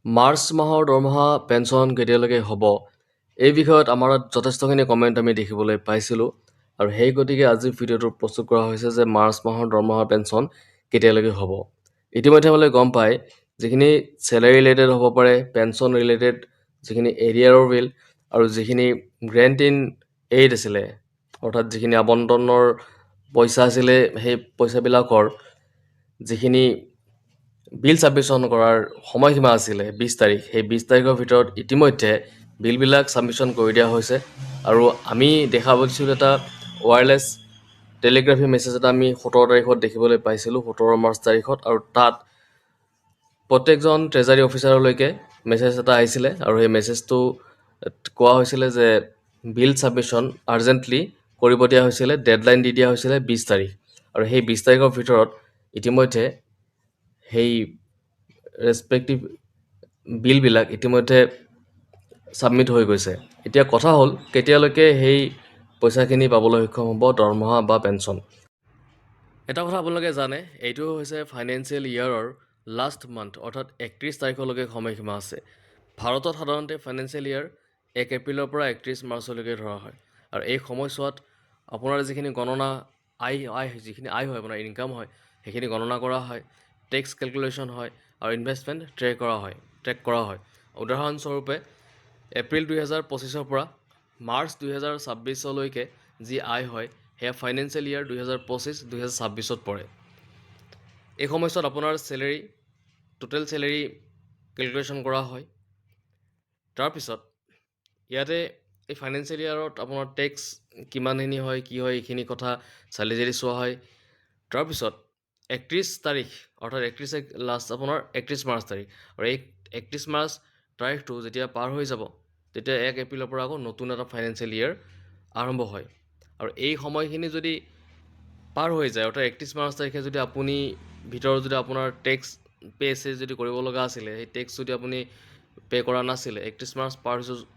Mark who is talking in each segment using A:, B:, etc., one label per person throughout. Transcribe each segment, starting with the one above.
A: March মাহৰ দৰমহা pension কেতিয়ালৈকে হ'ব এই বিষয়ত আমাৰ যথেষ্টখিনি কমেণ্ট আমি দেখিবলৈ পাইছিলোঁ আৰু সেই গতিকে আজিৰ ভিডিঅ'টো প্ৰস্তুত কৰা হৈছে যে মাৰ্চ মাহৰ দৰমহা পেঞ্চন কেতিয়ালৈকে হ'ব। ইতিমধ্যে আমালোকে গম পায় যিখিনি চেলাৰী ৰিলেটেড হ'ব পাৰে, পেঞ্চন ৰিলেটেড যিখিনি এৰিয়াৰৰ বিল আৰু যিখিনি গ্ৰেণ্ট ইন এইড আছিলে, অৰ্থাৎ যিখিনি আবণ্টনৰ পইচা আছিলে, সেই পইচাবিলাকৰ যিখিনি বিল ছাবমিশ্যন কৰাৰ সময়সীমা আছিলে 20 তাৰিখ, সেই 20 তাৰিখৰ ভিতৰত ইতিমধ্যে বিলবিলাক ছাবমিশ্যন কৰি দিয়া হৈছে আৰু আমি দেখা পাইছিলোঁ এটা ৱায়াৰলেছ টেলিগ্ৰাফী মেছেজ এটা আমি 17 তাৰিখত দেখিবলৈ পাইছিলোঁ, 17 মাৰ্চ তাৰিখত, আৰু তাত প্ৰত্যেকজন ট্ৰেজাৰী অফিচাৰলৈকে মেছেজ এটা আহিছিলে আৰু সেই মেছেজটো কোৱা হৈছিলে যে বিল ছাবমিশ্যন আৰ্জেণ্টলি কৰিব দিয়া হৈছিলে, ডেডলাইন দি দিয়া হৈছিলে 20 তাৰিখ, আৰু সেই 20 তাৰিখৰ ভিতৰত ইতিমধ্যে সেই ৰেচপেক্টিভ বিলবিলাক ইতিমধ্যে ছাবমিট হৈ গৈছে। এতিয়া কথা হ'ল কেতিয়ালৈকে সেই পইচাখিনি পাবলৈ সক্ষম হ'ব, দৰমহা বা পেঞ্চন। এটা কথা আপোনালোকে জানে, এইটো হৈছে ফাইনেন্সিয়েল ইয়েৰৰ লাষ্ট মান্থ, অৰ্থাৎ 31 তাৰিখলৈকে সময়সীমা আছে। ভাৰতত সাধাৰণতে ফাইনেন্সিয়েল ইয়েৰ 1 এপ্ৰিলৰ পৰা 31 মাৰ্চলৈকে ধৰা হয় আৰু এই সময়ছোৱাত আপোনাৰ যিখিনি গণনা যিখিনি আয় হয়, আপোনাৰ ইনকাম হয়, সেইখিনি গণনা কৰা হয়, টেক্স কেলকুলেশ্যন হয় আৰু ইনভেষ্টমেণ্ট ট্ৰেক কৰা হয়। উদাহৰণস্বৰূপে এপ্ৰিল 2025 পৰা মাৰ্চ 2026লৈকে যি আয় হয় সেয়া ফাইনেন্সিয়েল ইয়েৰ 2025-2026ত পৰে। এই সময়ছোৱাত আপোনাৰ টোটেল চেলেৰী কেলকুলেশ্যন কৰা হয়। তাৰপিছত ইয়াতে এই ফাইনেন্সিয়েল ইয়েৰত আপোনাৰ টেক্স কিমানখিনি হয়, কি হয়, এইখিনি কথা চালি জাৰি চোৱা হয়। তাৰপিছত 31 তাৰিখ, অৰ্থাৎ 31 মাৰ্চ তাৰিখ, আৰু এই 31 মাৰ্চ তাৰিখটো যেতিয়া পাৰ হৈ যাব তেতিয়া 1 এপ্ৰিলৰ পৰা আকৌ নতুন এটা ফাইনেন্সিয়েল ইয়েৰ আৰম্ভ হয় আৰু এই সময়খিনি যদি পাৰ হৈ যায়, অৰ্থাৎ 31 মাৰ্চ তাৰিখে যদি আপুনি ভিতৰত যদি আপোনাৰ টেক্স যদি কৰিব লগা আছিলে, সেই টেক্স যদি আপুনি পে' কৰা নাছিলে, 31 মাৰ্চ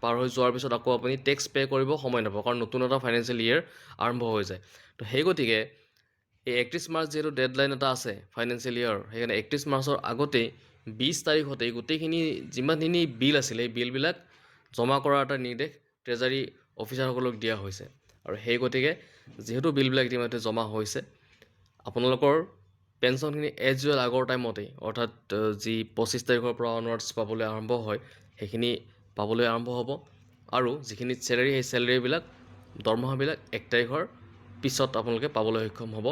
A: পাৰ হৈ যোৱাৰ পিছত আকৌ আপুনি টেক্স পে' কৰিব সময় নাপাব, কাৰণ নতুন এটা ফাইনেন্সিয়েল ইয়েৰ আৰম্ভ হৈ যায়। তো সেই গতিকে এই 31 মাৰ্চ যিহেতু ডেডলাইন এটা আছে ফাইনেন্সিয়েল ইয়েৰৰ, সেইকাৰণে 31 মাৰ্চৰ আগতেই 20 তাৰিখতেই গোটেইখিনি যিমানখিনি বিল আছিলে এই বিলবিলাক জমা কৰাৰ এটা নিৰ্দেশ ট্ৰেজাৰী অফিচাৰসকলক দিয়া হৈছে আৰু সেই গতিকে যিহেতু বিলবিলাক ইতিমধ্যে জমা হৈছে, আপোনালোকৰ পেঞ্চনখিনি এজ ইউজুৱেল আগৰ টাইমতেই, অৰ্থাৎ যি 25 তাৰিখৰ পৰা অনৱাৰ্ডছ পাবলৈ আৰম্ভ হয় সেইখিনি পাবলৈ আৰম্ভ হ'ব আৰু যিখিনি চেলেৰী, সেই চেলেৰীবিলাক, দৰমহাবিলাক 1 তাৰিখৰ পিছত আপোনালোকে পাবলৈ সক্ষম হ'ব।